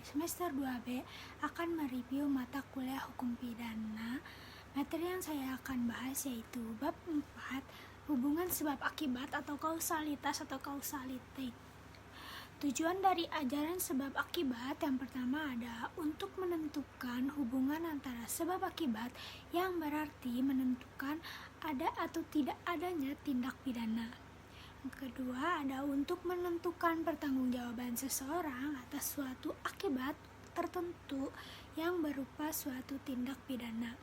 semester 2B akan mereview mata kuliah hukum pidana. Materi yang saya akan bahas yaitu bab 4, hubungan sebab akibat atau kausalitas atau causality. Tujuan dari ajaran sebab akibat yang pertama ada untuk menentukan hubungan antara sebab akibat, yang berarti menentukan ada atau tidak adanya tindak pidana. Yang kedua ada untuk menentukan pertanggungjawaban seseorang atas suatu akibat tertentu yang berupa suatu tindak pidana.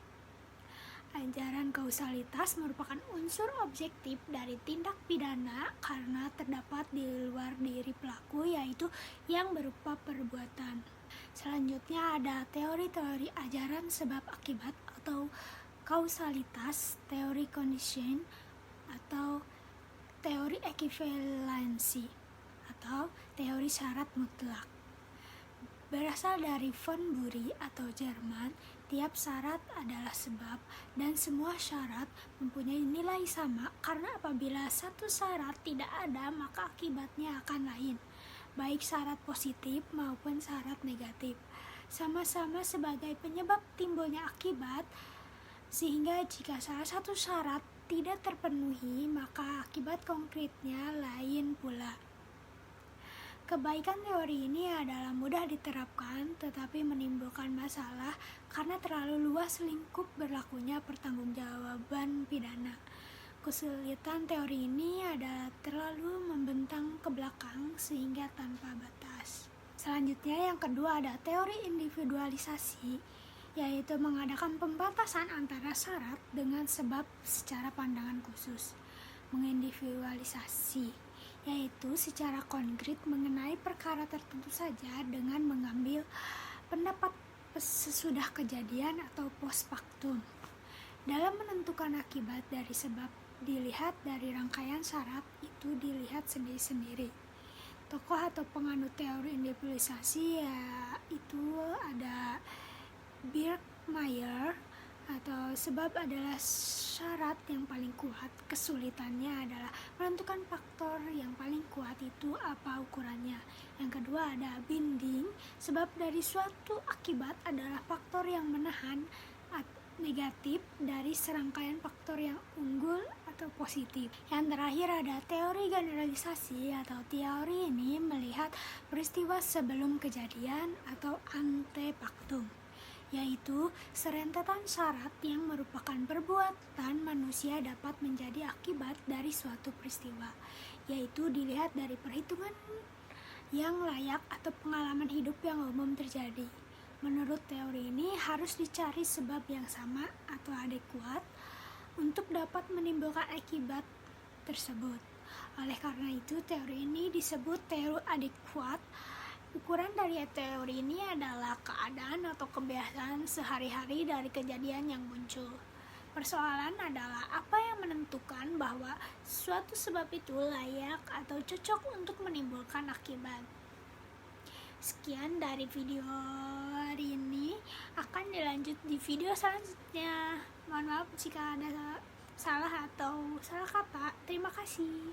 Ajaran kausalitas merupakan unsur objektif dari tindak pidana karena terdapat di luar diri pelaku, yaitu yang berupa perbuatan. Selanjutnya ada teori-teori ajaran sebab akibat atau kausalitas, teori condition atau teori ekivalensi atau teori syarat mutlak. Berasal dari von Bury atau Jerman, tiap syarat adalah sebab dan semua syarat mempunyai nilai sama karena apabila satu syarat tidak ada maka akibatnya akan lain, baik syarat positif maupun syarat negatif, sama-sama sebagai penyebab timbulnya akibat, sehingga jika salah satu syarat tidak terpenuhi maka akibat konkretnya lain pula. Kebaikan teori ini adalah mudah diterapkan tetapi menimbulkan masalah karena terlalu luas lingkup berlakunya pertanggungjawaban pidana. Kesulitan teori ini adalah terlalu membentang ke belakang sehingga tanpa batas. Selanjutnya yang kedua ada teori individualisasi, yaitu mengadakan pembatasan antara syarat dengan sebab secara pandangan khusus. Mengindividualisasi, yaitu secara konkret mengenai perkara tertentu saja dengan mengambil pendapat sesudah kejadian atau post factum. Dalam menentukan akibat dari sebab dilihat dari rangkaian syarat itu dilihat sendiri-sendiri. Tokoh atau penganut teori individualisasi yaitu ada Birkmayer, atau sebab adalah syarat yang paling kuat. Kesulitannya adalah menentukan faktor yang paling kuat itu apa ukurannya. Yang kedua ada binding, sebab dari suatu akibat adalah faktor yang menahan negatif dari serangkaian faktor yang unggul atau positif. Yang terakhir ada teori generalisasi, atau teori ini melihat peristiwa sebelum kejadian atau ante factum, yaitu serentetan syarat yang merupakan perbuatan manusia dapat menjadi akibat dari suatu peristiwa, yaitu dilihat dari perhitungan yang layak atau pengalaman hidup yang umum terjadi. Menurut teori ini harus dicari sebab yang sama atau adekuat untuk dapat menimbulkan akibat tersebut. Oleh karena itu teori ini disebut teori adekuat. Ukuran dari teori ini adalah keadaan atau kebiasaan sehari-hari dari kejadian yang muncul. Persoalan adalah apa yang menentukan bahwa suatu sebab itu layak atau cocok untuk menimbulkan akibat. Sekian dari video hari ini, akan dilanjut di video selanjutnya. Mohon maaf jika ada salah atau salah kata. Terima kasih.